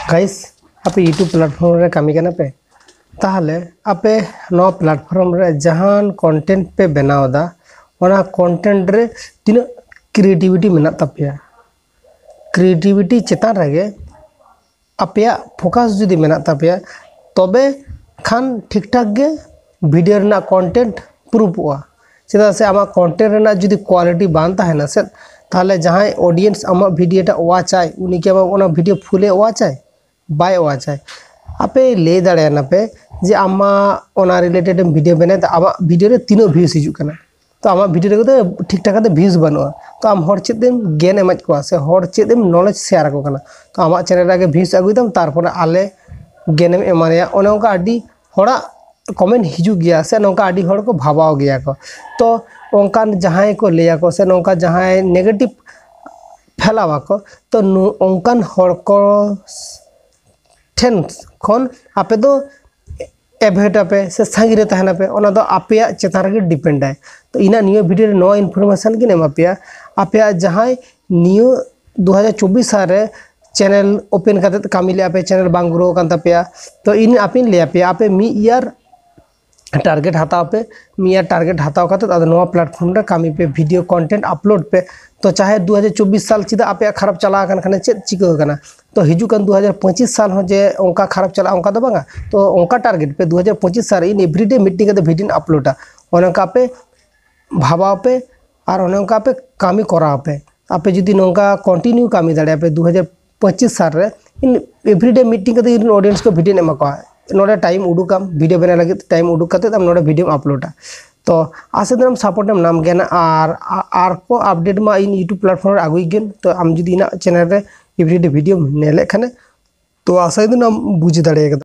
guys आपे YouTube platform रे कमी करना पे ताहले आपे नो प्लेटफॉर्म रे जहान कंटेंट पे बनावदा ओना कंटेंट रे तीन क्रिएटिविटी मेना तपिया क्रिएटिविटी चेतान रगे आपे फोकस जुदी मेना तपिया तबे खान ठीक ठाक गे वीडियो रेना कंटेंट प्रूफवा चेदा से आमा कंटेंट रेना जुदी क्वालिटी बान ताहेना से ताहले जहां ऑडियंस आमा वीडियो टा वाचाय उनी के ओना वीडियो फुले वाचाय बाय वाचाय आपे ले दाड़ेना पे जे आमा ओना रिलेटेड वीडियो बने तो आमा वीडियो रे तीनो व्यूज हिजु कना तो आमा वीडियो रे तो ठीक ठाक ते व्यूज बनवा तो आम हर चेदेम गेन एमज को से हर चेदेम नॉलेज शेयर को कना तो आमा चैनल रे व्यूज अगुइदम तारपर आले गेनम एमानिया ओने ओका आडी होड़ा कमेंट हिजु गया से नोका आडी हड़ को भाबाव गया को तो ओंकान जहां को लेया को से नोका जहां नेगेटिव फैलावा को तो ओंकान हड़ को ठेन खन आपे दो एभेट आपे से सांगिरे तहना पे ओना दो आपे चेतान रे डिपेंड है तो इना नियो वीडियो रे नो इनफॉरमेशन के नेमा पे आपे जहां नियो 2024 साल रे चैनल ओपन करते कामी ले आपे चैनल बांग ग्रो कान तपेया तो इन आपिन ले आपे मी ईयर टारगेट हताव पे मिया टारगेट हताव करते अद नवा प्लेटफॉर्म रे कामी पे वीडियो कंटेंट अपलोड पे तो चाहे 2024 साल चिदा आपे खराब चला कन खने चेत चिका कना तो हिजु कन 2025 साल हो जे ओंका खराब चला ओंका दो बांगा तो ओंका टारगेट पे 2025 साल इन एवरीडे मीटिंग के वीडियो अपलोडा ओनका पे भाबा पे और ओनका पे कामी करा पे आपे जदी नोंका कंटिन्यू कामी दाड़े पे 2025 साल रे इन एवरीडे मीटिंग के इन ऑडियंस को वीडियो एमा को नोडे टाइम उडुकाम वीडियो बना लगे टाइम उडुक करते हम नोडे वीडियो अपलोडा तो आसे दिन सपोर्ट नाम गेना आर को अपडेट मा इन यूट्यूब प्लेटफॉर्म आगुई गेन तो आम जुदी इना चैनल रे एवरीडे वीडियो नेले खाने तो आसे दिन बुझ दाड़े